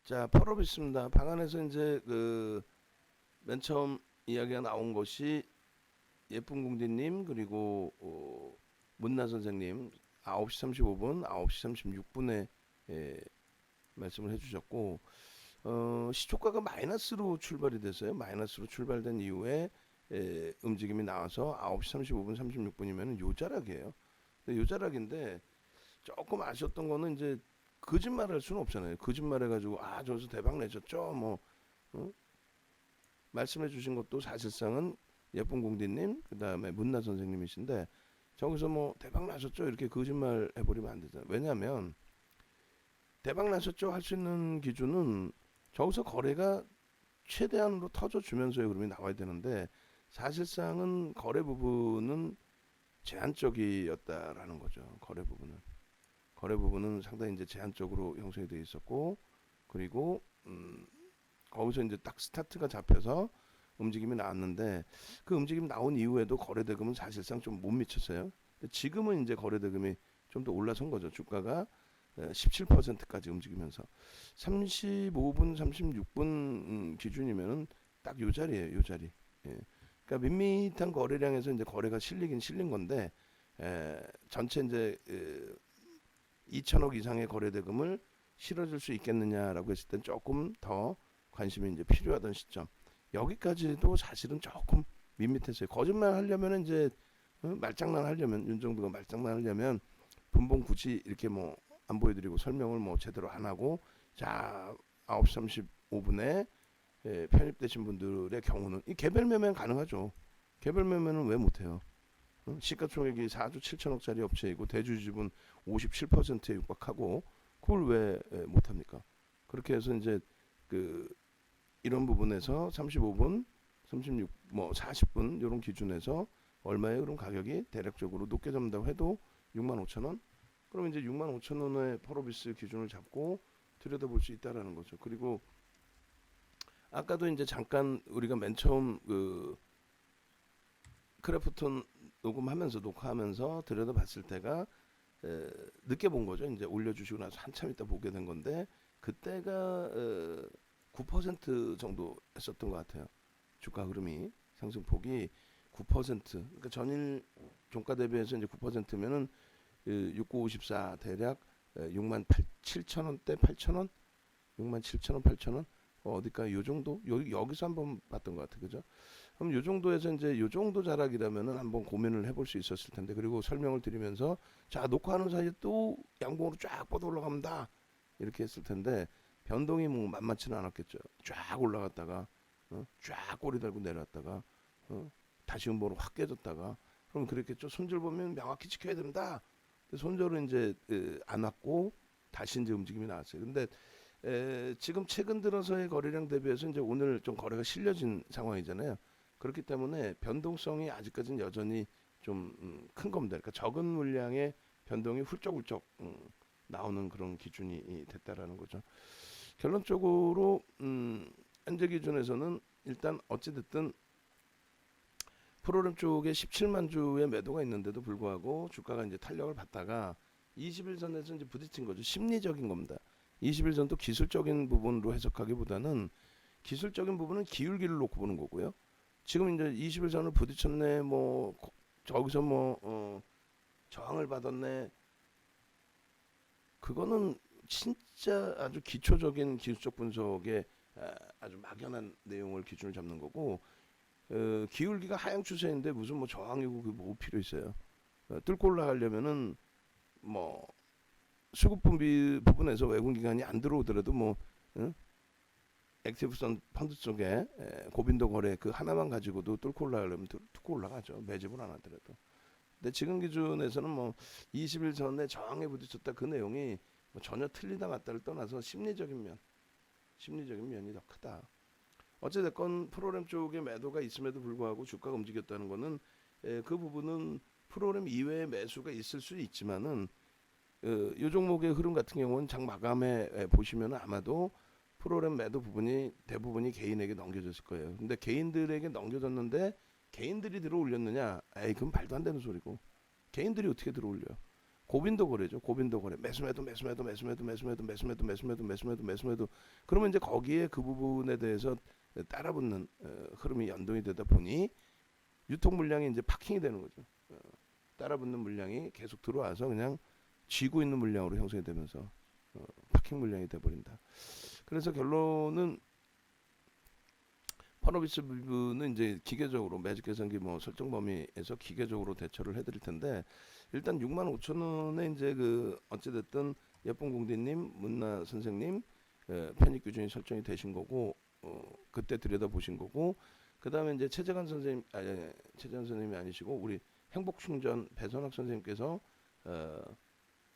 자, 펄업 있습니다. 방 안에서 이제 맨 처음 이야기가 나온 것이 예쁜 궁디님 그리고 문나 선생님 9시 35분, 9시 36분에 말씀을 해주셨고 시초가가 마이너스로 출발이 됐어요. 마이너스로 출발된 이후에 움직임이 나와서 9시 35분, 36분이면 요자락이에요. 요자락인데 조금 아쉬웠던 거는 이제 거짓말할 수는 없잖아요. 거짓말해가지고 저기서 대박 내셨죠. 뭐 말씀해주신 것도 사실상은 예쁜 공디님 그다음에 문나 선생님이신데 저기서 뭐 대박 나셨죠 이렇게 거짓말 해버리면 안 되잖아요. 왜냐하면 대박 나셨죠 할 수 있는 기준은 저기서 거래가 최대한으로 터져주면서의 흐름이 나와야 되는데 사실상은 거래 부분은 제한적이었다라는 거죠. 거래 부분은 상당히 이제 제한적으로 형성이 되어 있었고 그리고 거기서 이제 딱 스타트가 잡혀서 움직임이 나왔는데 그 움직임 나온 이후에도 거래 대금은 사실상 좀 못 미쳤어요. 지금은 이제 거래 대금이 좀 더 올라선 거죠. 주가가 17%까지 움직이면서 35분, 36분 기준이면은 딱 요 자리예요. 요 자리. 예. 그러니까 밋밋한 거래량에서 이제 거래가 실리긴 실린 건데 전체 이제 2천억 이상의 거래 대금을 실어줄 수 있겠느냐라고 했을 땐 조금 더 관심이 이제 필요하던 시점. 여기까지도 사실은 조금 밋밋했어요. 거짓말 하려면 이제 말장난 하려면 윤정부가 말장난 하려면 분봉 굳이 이렇게 뭐 안 보여드리고 설명을 뭐 제대로 안 하고 자 9시 35분에 편입되신 분들의 경우는 이 개별 매매는 가능하죠. 개별 매매는 왜 못해요? 시가총액이 4조 7천억짜리 업체이고 대주주분 57%에 육박하고 그걸 왜 못합니까? 그렇게 해서 이제 이런 부분에서 35분, 36, 뭐 40분 이런 기준에서 얼마의 그런 가격이 대략적으로 높게 잡는다고 해도 65,000원? 그럼 이제 65,000원의 펄어비스 기준을 잡고 들여다볼 수 있다라는 거죠. 그리고 아까도 이제 잠깐 우리가 맨 처음 크래프톤 녹화하면서 들여다봤을 때가 늦게 본 거죠. 이제 올려주시고 나서 한참 있다 보게 된 건데 그때가 9% 정도 했었던 것 같아요. 주가 흐름이 상승폭이 9%. 그러니까 전일 종가 대비해서 이제 9%면은 6954 대략 6만 7천 원대 8천 원, 6만 7천 원 8천 원 어디까 요 정도 여기서 한번 봤던 것 같아 그죠? 그럼 요 정도에서 이제 요 정도 자락이라면은 한번 고민을 해볼 수 있었을 텐데 그리고 설명을 드리면서 자 녹화하는 사이에 또 양봉으로 쫙 뻗어 올라갑니다 이렇게 했을 텐데 변동이 뭐 만만치는 않았겠죠. 쫙 올라갔다가 쫙 꼬리 달고 내려왔다가 다시 음보로 확 깨졌다가 그럼 그랬겠죠. 손절 보면 명확히 지켜야 된다. 손절은 이제 안 왔고 다시 이제 움직임이 나왔어요. 근데 지금 최근 들어서의 거래량 대비해서 이제 오늘 좀 거래가 실려진 상황이잖아요. 그렇기 때문에 변동성이 아직까지는 여전히 좀 큰 겁니다. 그러니까 적은 물량의 변동이 훌쩍훌쩍 나오는 그런 기준이 됐다라는 거죠. 결론적으로 현재 기준에서는 일단 어찌됐든 프로그램 쪽에 17만 주의 매도가 있는데도 불구하고 주가가 이제 탄력을 받다가 21선에서 이제 부딪힌 거죠. 심리적인 겁니다. 21선도 기술적인 부분으로 해석하기보다는 기술적인 부분은 기울기를 놓고 보는 거고요. 지금 이제 21선을 부딪혔네, 뭐 저기서 뭐 저항을 받았네. 그거는 진짜 아주 기초적인 기술적 분석에 아주 막연한 내용을 기준을 잡는 거고 기울기가 하향 추세인데 무슨 뭐 저항이고 그 뭐 필요 있어요. 뚫고 올라가려면은 뭐 수급 분비 부분에서 외국 기관이 안 들어오더라도 뭐 액티브선 펀드 쪽에 고빈도 거래 그 하나만 가지고도 뚫고 올라가려면 뚫고 올라가죠. 매집을 안 하더라도. 근데 지금 기준에서는 뭐 20일 전에 저항에 부딪혔다 그 내용이 뭐 전혀 틀리다 맞다를 떠나서 심리적인 면이 더 크다. 어찌됐건 프로그램 쪽에 매도가 있음에도 불구하고 주가가 움직였다는 거는 그 부분은 프로그램 이외의 매수가 있을 수 있지만은 이 종목의 흐름 같은 경우는 장 마감에 보시면 아마도 프로그램 매도 부분이 대부분이 개인에게 넘겨졌을 거예요. 근데 개인들에게 넘겨졌는데 개인들이 들어 올렸느냐? 그건 말도 안 되는 소리고. 개인들이 어떻게 들어 올려요? 고빈도 거래죠. 고빈도 거래. 매수매도. 그러면 이제 거기에 그 부분에 대해서 따라붙는 흐름이 연동이 되다 보니 유통 물량이 이제 파킹이 되는 거죠. 따라붙는 물량이 계속 들어와서 그냥 쥐고 있는 물량으로 형성이 되면서 파킹 물량이 돼버린다. 그래서 결론은 펀오비스 부분은 이제 기계적으로 매직 계산기 뭐 설정 범위에서 기계적으로 대처를 해드릴 텐데 일단 65,000원에 이제 그 어찌됐든 예쁜 공대님, 문나 선생님 편입 기준이 설정이 되신 거고 그때 들여다 보신 거고 그 다음에 이제 최재관 선생님 최재관 선생님이 아니시고 우리 행복충전 배선학 선생님께서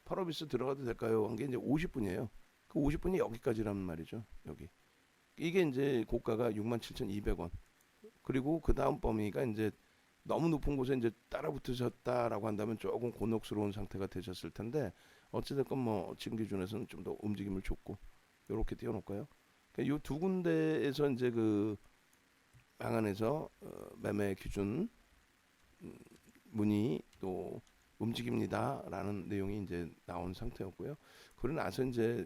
펀오비스 들어가도 될까요? 한 게 이제 50분이에요. 그 50분이 여기까지란 말이죠. 여기. 이게 이제 고가가 67,200원. 그리고 그 다음 범위가 이제 너무 높은 곳에 이제 따라붙으셨다라고 한다면 조금 곤혹스러운 상태가 되셨을 텐데 어찌됐건 뭐 지금 기준에서는 좀 더 움직임을 줬고 이렇게 띄워놓을까요? 그러니까 이 두 군데에서 이제 그 방안에서 매매 기준 문의 또 움직입니다라는 내용이 이제 나온 상태였고요. 그러고 나서 이제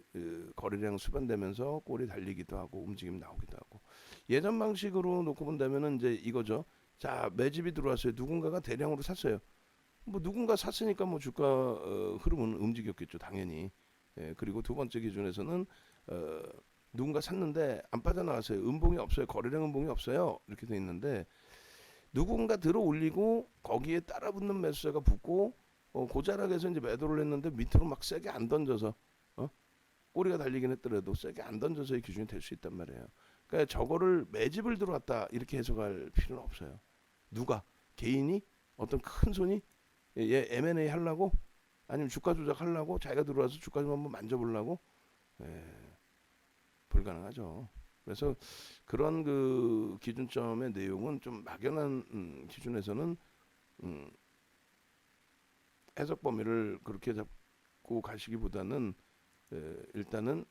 거래량 수반되면서 꼬리 달리기도 하고 움직임 나오기도 하고 예전 방식으로 놓고 본다면은 이제 이거죠. 자 매집이 들어왔어요. 누군가가 대량으로 샀어요. 뭐 누군가 샀으니까 뭐 주가 흐름은 움직였겠죠 당연히. 그리고 두 번째 기준에서는 누군가 샀는데 안 빠져나왔어요. 음봉이 없어요. 거래량 음봉이 없어요. 이렇게 돼 있는데 누군가 들어 올리고 거기에 따라붙는 매수자가 붙고 고자락에서 이제 매도를 했는데 밑으로 막 세게 안 던져서 꼬리가 달리긴 했더라도 세게 안 던져서의 기준이 될 수 있단 말이에요. 그러니까 저거를 매집을 들어왔다 이렇게 해석할 필요는 없어요. 누가 개인이 어떤 큰 손이 얘 M&A 하려고 아니면 주가 조작하려고 자기가 들어와서 주가 좀 한번 만져보려고 불가능하죠. 그래서 그런 그 기준점의 내용은 좀 막연한 기준에서는 해석 범위를 그렇게 잡고 가시기보다는 일단은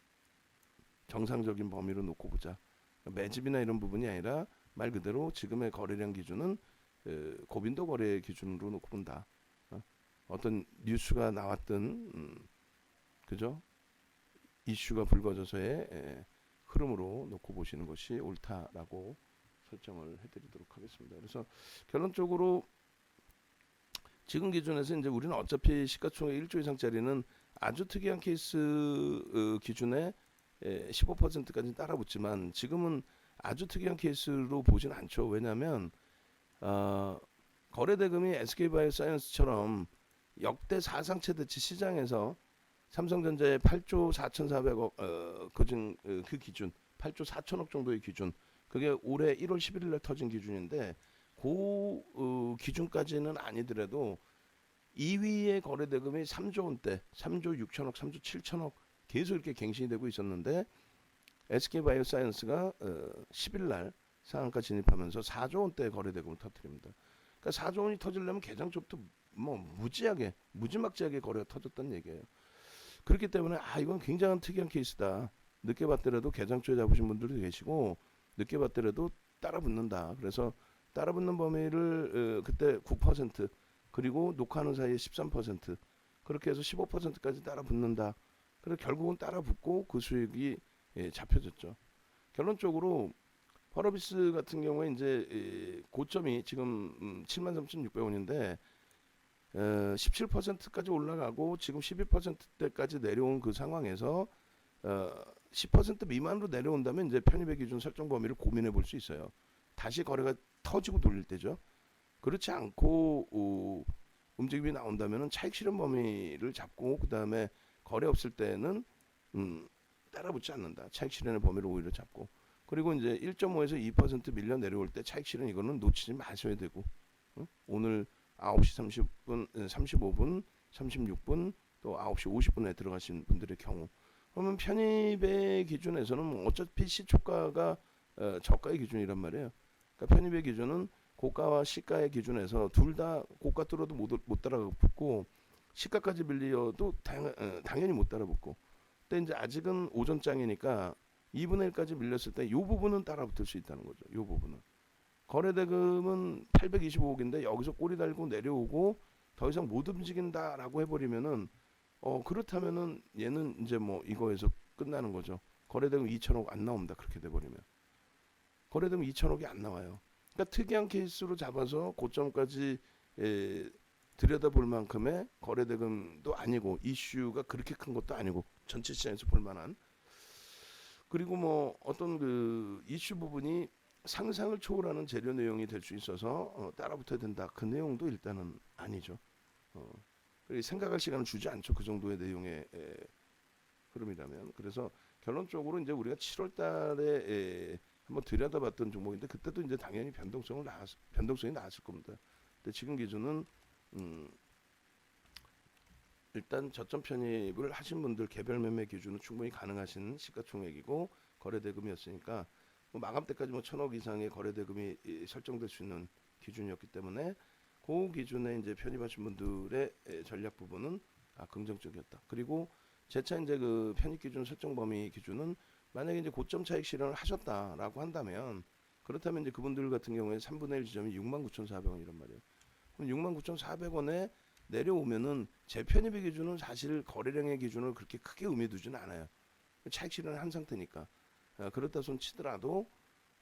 정상적인 범위로 놓고 보자. 매집이나 이런 부분이 아니라 말 그대로 지금의 거래량 기준은 고빈도 거래 기준으로 놓고 본다. 어떤 뉴스가 나왔든 그죠? 이슈가 불거져서의 흐름으로 놓고 보시는 것이 옳다라고 설정을 해드리도록 하겠습니다. 그래서 결론적으로 지금 기준에서 이제 우리는 어차피 시가총액 1조 이상짜리는 아주 특이한 케이스 기준에 15%까지 따라붙지만 지금은 아주 특이한 케이스로 보진 않죠. 왜냐하면 거래대금이 SK바이오사이언스처럼 역대 사상 최대치 시장에서 삼성전자의 8조 4,400억 그 기준 8조 4천억 정도의 기준 그게 올해 1월 11일에 터진 기준인데 그 기준까지는 아니더라도 2위의 거래대금이 3조 원대 3조 6천억 3조 7천억 계속 이렇게 갱신이 되고 있었는데 SK바이오사이언스가 10일날 상한가 진입하면서 4조 원대 거래대금을 터뜨립니다. 그러니까 4조 원이 터지려면 개장초부터 뭐 무지막지하게 거래가 터졌다는 얘기예요. 그렇기 때문에 이건 굉장한 특이한 케이스다. 늦게 봤더라도 개장초에 잡으신 분들도 계시고 늦게 봤더라도 따라붙는다. 그래서 따라붙는 범위를 그때 9% 그리고 녹화하는 사이에 13% 그렇게 해서 15%까지 따라붙는다. 그래서 결국은 따라붙고 그 수익이 잡혀졌죠. 결론적으로 펄어비스 같은 경우에 이제 고점이 지금 73,600원인데 17%까지 올라가고 지금 12%대까지 내려온 그 상황에서 10% 미만으로 내려온다면 이제 편입의 기준 설정 범위를 고민해 볼 수 있어요. 다시 거래가 터지고 돌릴 때죠. 그렇지 않고 움직임이 나온다면 차익 실현 범위를 잡고 그 다음에 거래 없을 때는 따라붙지 않는다. 차익 실현의 범위를 오히려 잡고 그리고 이제 1.5에서 2% 밀려 내려올 때 차익 실현 이거는 놓치지 마셔야 되고 오늘 9시 30분, 35분, 36분 또 9시 50분에 들어가신 분들의 경우 그러면 편입의 기준에서는 뭐 어차피 시초가가 저가의 기준이란 말이에요. 그러니까 편입의 기준은 고가와 시가의 기준에서 둘 다 고가 뚫어도 못 따라붙고 시가까지 밀려도 당연히 못 따라붙고 근데 이제 아직은 오전장이니까 2분의 1까지 밀렸을 때 이 부분은 따라붙을 수 있다는 거죠. 이 부분은 거래대금은 825억인데 여기서 꼬리 달고 내려오고 더 이상 못 움직인다라고 해버리면은 그렇다면은 얘는 이제 뭐 이거에서 끝나는 거죠. 거래대금 2천억 안 나옵니다. 그렇게 돼버리면 거래대금 2천억이 안 나와요. 그러니까 특이한 케이스로 잡아서 고점까지 에, 들여다볼 만큼의 거래대금도 아니고 이슈가 그렇게 큰 것도 아니고 전체 시장에서 볼 만한 그리고 뭐 어떤 그 이슈 부분이 상상을 초월하는 재료 내용이 될 수 있어서 따라붙어야 된다. 그 내용도 일단은 아니죠. 어, 생각할 시간을 주지 않죠. 그 정도의 내용의 흐름이라면. 그래서 결론적으로 이제 우리가 7월 달에 한번 들여다봤던 종목인데 그때도 이제 당연히 변동성이 나왔을 겁니다. 근데 지금 기준은 음, 일단 저점 편입을 하신 분들 개별 매매 기준은 충분히 가능하신 시가총액이고 거래대금이었으니까 뭐 마감 때까지 뭐 1,000억 이상의 거래대금이 설정될 수 있는 기준이었기 때문에 그 기준에 이제 편입하신 분들의 전략 부분은 긍정적이었다. 그리고 재차 이제 그 편입 기준 설정 범위 기준은 만약에 이제 고점 차익 실현을 하셨다라고 한다면 그렇다면 이제 그분들 같은 경우에 3분의 1 지점이 69,400원이란 말이에요. 그럼 69,400원에 내려오면은 재편입의 기준은 사실 거래량의 기준을 그렇게 크게 의미 두지는 않아요. 차익 실현을 한 상태니까. 그렇다 손 치더라도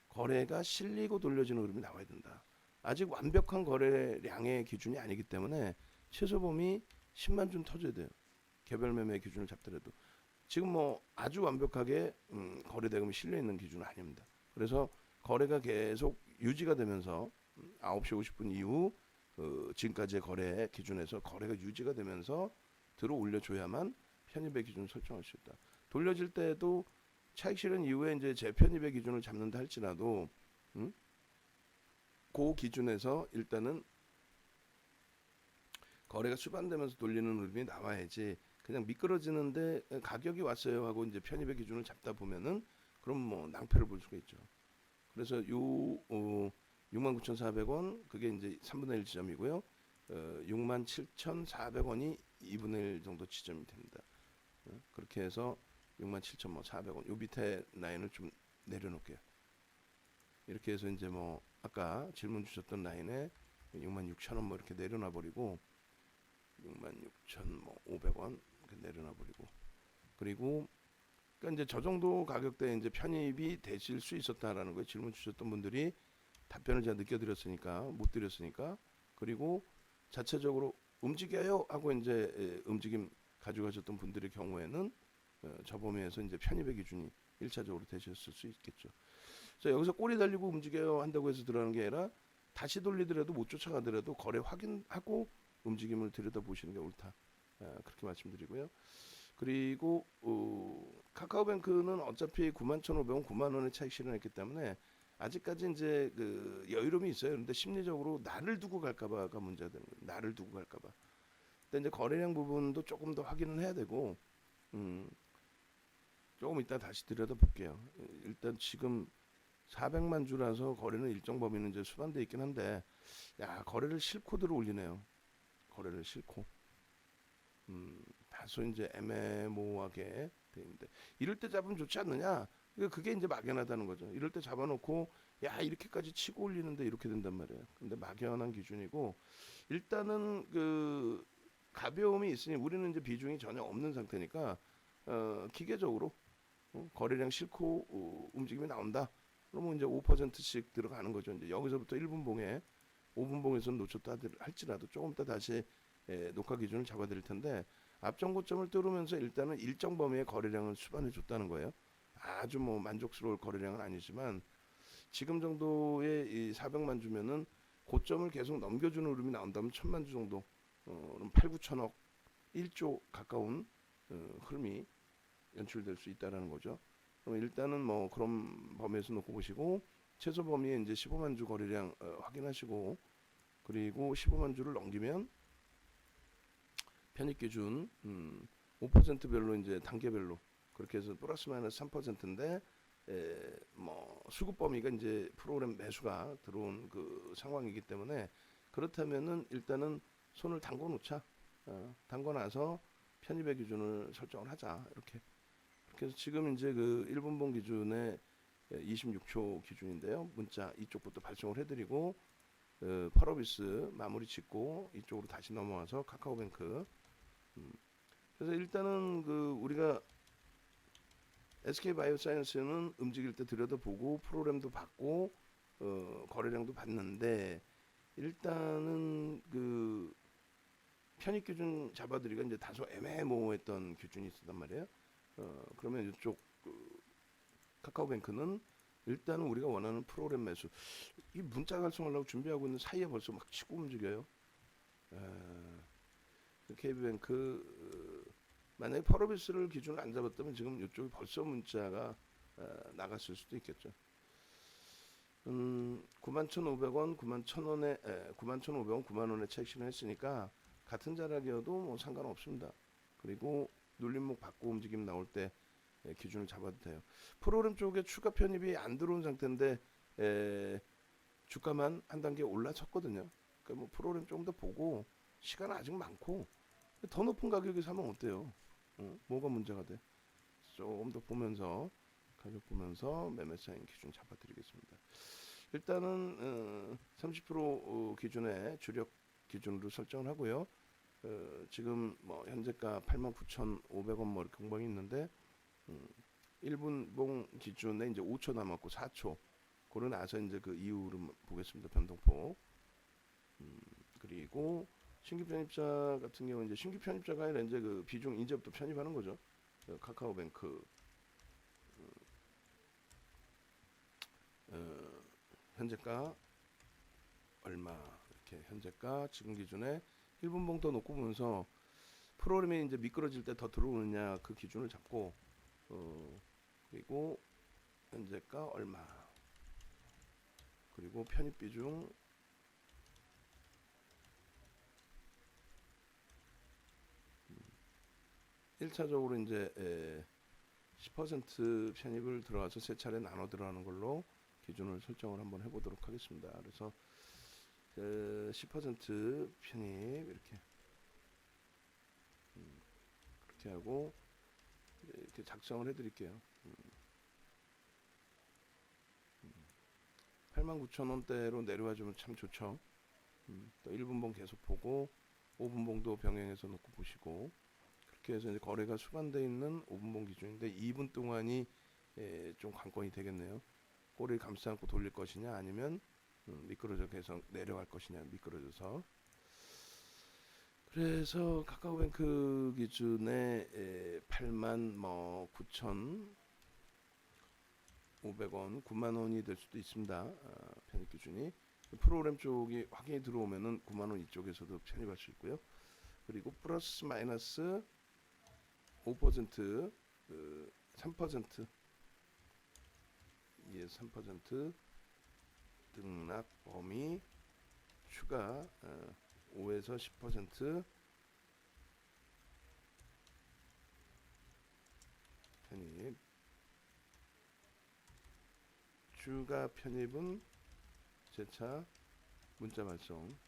거래가 실리고 돌려지는 흐름이 나와야 된다. 아직 완벽한 거래량의 기준이 아니기 때문에 최소 범위 10만 준 터져야 돼요. 개별 매매 기준을 잡더라도 지금 뭐 아주 완벽하게 거래대금이 실려 있는 기준은 아닙니다. 그래서 거래가 계속 유지가 되면서 9시 50분 이후 지금까지의 거래 기준에서 거래가 유지가 되면서 들어 올려줘야만 편입의 기준을 설정할 수 있다. 돌려질 때도 차익 실현 이후에 이제 재편입의 기준을 잡는다 할지라도 그 기준에서 일단은 거래가 수반되면서 돌리는 흐름이 나와야지 그냥 미끄러지는데 가격이 왔어요 하고 이제 편입의 기준을 잡다 보면은 그럼 뭐 낭패를 볼 수가 있죠. 그래서 요 69,400원 그게 이제 3분의 1 지점이고요. 67,400원이 2분의 1 정도 지점이 됩니다. 그렇게 해서 67,400원 요 밑에 라인을 좀 내려놓을게요. 이렇게 해서 이제 뭐 아까 질문 주셨던 라인에 66,000원 뭐 이렇게 내려놔 버리고 66,500원 이렇게 내려놔 버리고 그리고 그러니까 이제 저 정도 가격대에 이제 편입이 되실 수 있었다라는 거예요. 질문 주셨던 분들이 답변을 제가 늦게 드렸으니까 못 드렸으니까 그리고 자체적으로 움직여요 하고 이제 움직임 가져가셨던 분들의 경우에는 저 범위에서 이제 편입의 기준이 1차적으로 되셨을 수 있겠죠. 그래서 여기서 꼬리 달리고 움직여요 한다고 해서 들어가는 게 아니라 다시 돌리더라도 못 쫓아가더라도 거래 확인하고 움직임을 들여다보시는 게 옳다. 그렇게 말씀드리고요. 그리고 카카오뱅크는 어차피 91,500원, 9만 원의 차익 실현했기 때문에 아직까지 이제 그 여유로움이 있어요. 그런데 심리적으로 나를 두고 갈까봐가 문제가 되는 거예요. 나를 두고 갈까봐. 근데 이제 거래량 부분도 조금 더 확인을 해야 되고, 조금 이따 다시 들여다볼게요. 일단 지금 400만 주라서 거래는 일정 범위는 이제 수반돼 있긴 한데, 야 거래를 싫고 들어올리네요. 거래를 싫고. 다소 이제 애매모호하게 돼 있는데 이럴 때 잡으면 좋지 않느냐? 그게 이제 막연하다는 거죠. 이럴 때 잡아놓고 야 이렇게까지 치고 올리는데 이렇게 된단 말이에요. 근데 막연한 기준이고 일단은 그 가벼움이 있으니 우리는 이제 비중이 전혀 없는 상태니까 기계적으로 거래량 싫고 움직임이 나온다. 그러면 이제 5%씩 들어가는 거죠. 이제 여기서부터 1분 봉에 5분 봉에서 놓쳤다 할지라도 조금 더 다시 녹화 기준을 잡아드릴 텐데 앞전 고점을 뚫으면서 일단은 일정 범위의 거래량을 수반해 줬다는 거예요. 아주 뭐 만족스러울 거래량은 아니지만 지금 정도의 이 400만 주면은 고점을 계속 넘겨주는 흐름이 나온다면 1,000만 주 정도, 8, 9천억, 1조 가까운 흐름이 연출될 수 있다라는 거죠. 그럼 일단은 뭐 그런 범위에서 놓고 보시고 최소 범위에 이제 15만 주 거래량 확인하시고 그리고 15만 주를 넘기면 편입 기준 5%별로 이제 단계별로 그렇게 해서 플러스 마이너스 3%인데 뭐 수급 범위가 이제 프로그램 매수가 들어온 그 상황이기 때문에 그렇다면은 일단은 손을 담궈 놓자. 담궈 놔서 편입의 기준을 설정을 하자. 이렇게. 그래서 지금 이제 그 1분봉 기준에 26초 기준인데요. 문자 이쪽부터 발송을 해드리고 펄어비스 마무리 짓고 이쪽으로 다시 넘어와서 카카오뱅크. 그래서 일단은 그 우리가 SK바이오사이언스는 움직일 때 들여다보고 프로그램도 받고 거래량도 봤는데 일단은 그 편입 기준 잡아드리기가 이제 다소 애매모호했던 기준이 있었단 말이에요. 그러면 이쪽 카카오뱅크는 일단은 우리가 원하는 프로그램 매수 이 문자 발송하려고 준비하고 있는 사이에 벌써 막 치고 움직여요. KB뱅크 만약에 펄어비스를 기준을 안 잡았다면 지금 이쪽에 벌써 문자가 나갔을 수도 있겠죠. 91,500원, 91,000원에 91,500원, 9만 원에 책신을 했으니까 같은 자락이어도 뭐 상관없습니다. 그리고 눌림목 받고 움직임 나올 때 기준을 잡아도 돼요. 프로그램 쪽에 추가 편입이 안 들어온 상태인데 주가만 한 단계 올라섰거든요. 그러니까 뭐 프로그램 조금 더 보고 시간 아직 많고 더 높은 가격에 사면 어때요? 뭐가 문제가 돼? 조금 더 보면서 가격 보면서 매매 사인 기준 잡아드리겠습니다. 일단은 30% 기준에 주력 기준으로 설정을 하고요. 지금 뭐 현재가 89,500원 뭐 이렇게 공방이 있는데 1분봉 기준에 이제 5초 남았고 4초 그러고 나서 이제 그 이후를 보겠습니다. 변동폭. 그리고 신규 편입자 같은 경우 이제 신규 편입자가 아니라 이제 그 비중 이제부터 편입하는 거죠. 카카오뱅크 현재가 얼마 이렇게 현재가 지금 기준에 1분봉 더 놓고 보면서 프로그램이 이제 미끄러질 때 더 들어오느냐 그 기준을 잡고 그리고 현재가 얼마 그리고 편입 비중 1차적으로 이제 10% 편입을 들어가서 세 차례 나눠 들어가는 걸로 기준을 설정을 한번 해보도록 하겠습니다. 그래서 10% 편입 이렇게 그렇게 하고 이렇게 작성을 해드릴게요. 89,000원대로 내려와주면 참 좋죠. 또 1분봉 계속 보고 5분봉도 병행해서 놓고 보시고 그렇게 해서 이제 거래가 수반되어 있는 5분봉 기준인데 2분 동안이 좀 관건이 되겠네요. 꼬리를 감싸 안고 돌릴 것이냐 아니면 미끄러져 계속 내려갈 것이냐 미끄러져서 그래서 카카오뱅크 기준에 89,500원 9만원이 될 수도 있습니다. 편입 기준이 프로그램 쪽이 확인이 들어오면은 9만원 이쪽에서도 편입할 수 있고요. 그리고 플러스 마이너스 5% 3% 3% 등락 범위 추가 5에서 10% 편입 추가 편입은 재차 문자 발송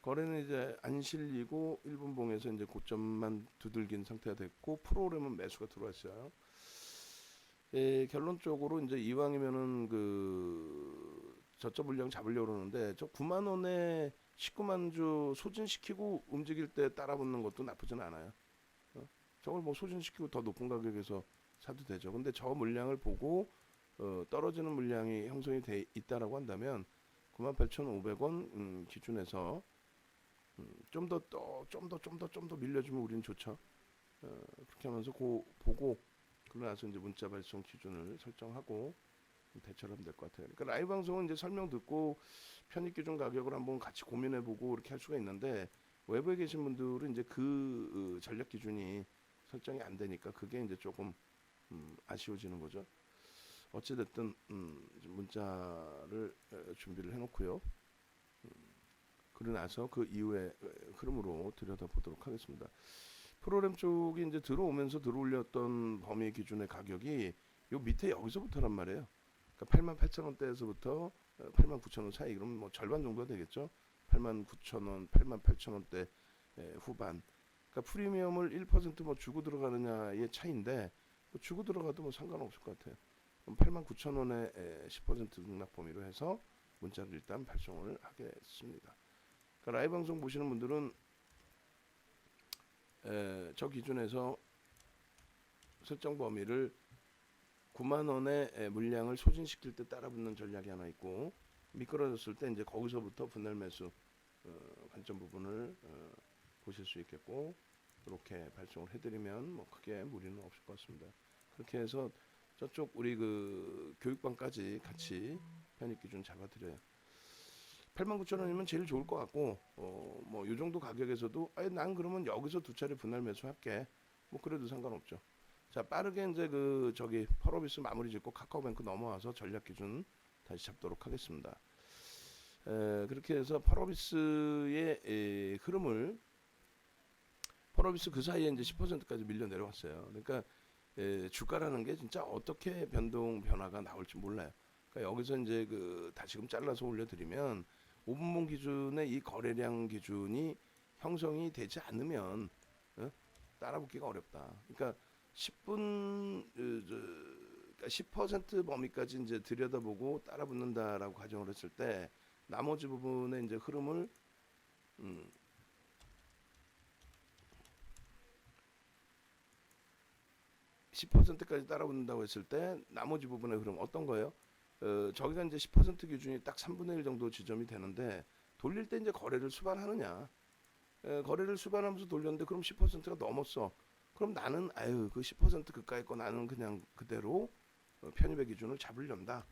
거래는 이제 안 실리고 1분봉에서 이제 고점만 두들긴 상태가 됐고 프로그램은 매수가 들어왔어요. 결론적으로 이제 이왕이면은 그 저점 물량 잡으려고 그러는데 저 9만 원에 19만 주 소진시키고 움직일 때 따라붙는 것도 나쁘진 않아요. 저걸 뭐 소진시키고 더 높은 가격에서 사도 되죠. 근데 저 물량을 보고 떨어지는 물량이 형성이 돼 있다라고 한다면 98,500원 기준에서 좀 더 밀려주면 우리는 좋죠. 그렇게 하면서 보고 그러고 나서 이제 문자 발송 기준을 설정하고 대처를 하면 될 것 같아요. 그러니까 라이브 방송은 이제 설명 듣고 편입 기준 가격을 한번 같이 고민해보고 이렇게 할 수가 있는데 외부에 계신 분들은 이제 그 전략 기준이 설정이 안 되니까 그게 이제 조금 아쉬워지는 거죠. 어찌됐든 문자를 준비를 해놓고요. 그러고 나서 그 이후에 흐름으로 들여다보도록 하겠습니다. 프로그램 쪽이 이제 들어오면서 들어올렸던 범위 기준의 가격이 요 밑에 여기서부터란 말이에요. 그러니까 88,000원대에서부터 89,000원 사이 그러면 뭐 절반 정도가 되겠죠. 89,000원, 88,000원대 후반. 그러니까 프리미엄을 1%뭐 주고 들어가느냐의 차이인데 뭐 주고 들어가도 뭐 상관없을 것 같아요. 89,000원에 10% 등락 범위로 해서 문자를 일단 발송을 하겠습니다. 그러니까 라이브 방송 보시는 분들은 저 기준에서 설정 범위를 9만 원의 물량을 소진시킬 때 따라붙는 전략이 하나 있고, 미끄러졌을 때 이제 거기서부터 분할 매수 관점 부분을 보실 수 있겠고, 이렇게 발송을 해드리면 뭐 크게 무리는 없을 것 같습니다. 그렇게 해서 저쪽 우리 그 교육방까지 같이 편입 기준 잡아드려요. 89,000원이면 제일 좋을 것 같고, 뭐 요 정도 가격에서도 난 그러면 여기서 두 차례 분할 매수할게, 뭐 그래도 상관없죠. 자, 빠르게 이제 그 저기 펄어비스 마무리 짓고 카카오뱅크 넘어와서 전략 기준 다시 잡도록 하겠습니다. 그렇게 해서 펄어비스의 흐름을, 펄어비스 그 사이에 이제 10%까지 밀려 내려왔어요. 그러니까 주가라는 게 진짜 어떻게 변화가 나올지 몰라요. 그러니까 여기서 이제 그 다시금 잘라서 올려드리면 5분봉 기준의 이 거래량 기준이 형성이 되지 않으면 따라붙기가 어렵다. 그러니까 10분 그러니까 10% 범위까지 이제 들여다보고 따라붙는다라고 가정을 했을 때 나머지 부분의 이제 흐름을 10%까지 따라붙는다고 했을 때 나머지 부분의 흐름 어떤 거예요? 저기가 이제 10% 기준이 딱 3분의 1 정도 지점이 되는데 돌릴 때 이제 거래를 수반하느냐? 거래를 수반하면서 돌렸는데 그럼 10%가 넘었어. 그럼 나는 그 10% 그까이 거 나는 그냥 그대로 편입의 기준을 잡으련다.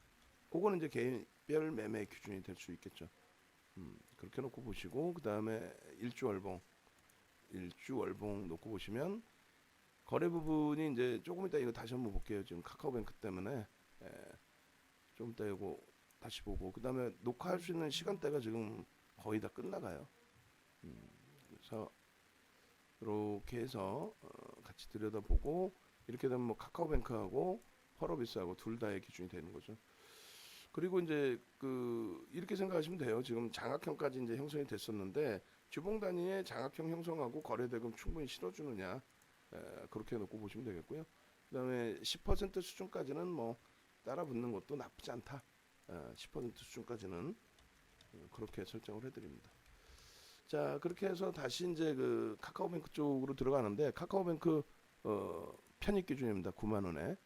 그거는 이제 개인별 매매 기준이 될 수 있겠죠. 그렇게 놓고 보시고 그 다음에 일주월봉 놓고 보시면 거래 부분이 이제 조금 이따 이거 다시 한번 볼게요. 지금 카카오뱅크 때문에 좀 이따 이거 다시 보고 그 다음에 녹화할 수 있는 시간대가 지금 거의 다 끝나가요. 그래서 이렇게 해서 같이 들여다보고 이렇게 되면 뭐 카카오뱅크하고 펄어비스하고 둘 다의 기준이 되는 거죠. 그리고 이제 그 이렇게 생각하시면 돼요. 지금 장악형까지 이제 형성이 됐었는데 주봉 단위의 장악형 형성하고 거래대금 충분히 실어주느냐, 그렇게 놓고 보시면 되겠고요. 그다음에 10% 수준까지는 뭐 따라붙는 것도 나쁘지 않다. 10% 수준까지는 그렇게 설정을 해드립니다. 자, 그렇게 해서 다시 이제 그 카카오뱅크 쪽으로 들어가는데 카카오뱅크 편입 기준입니다. 9만 원에.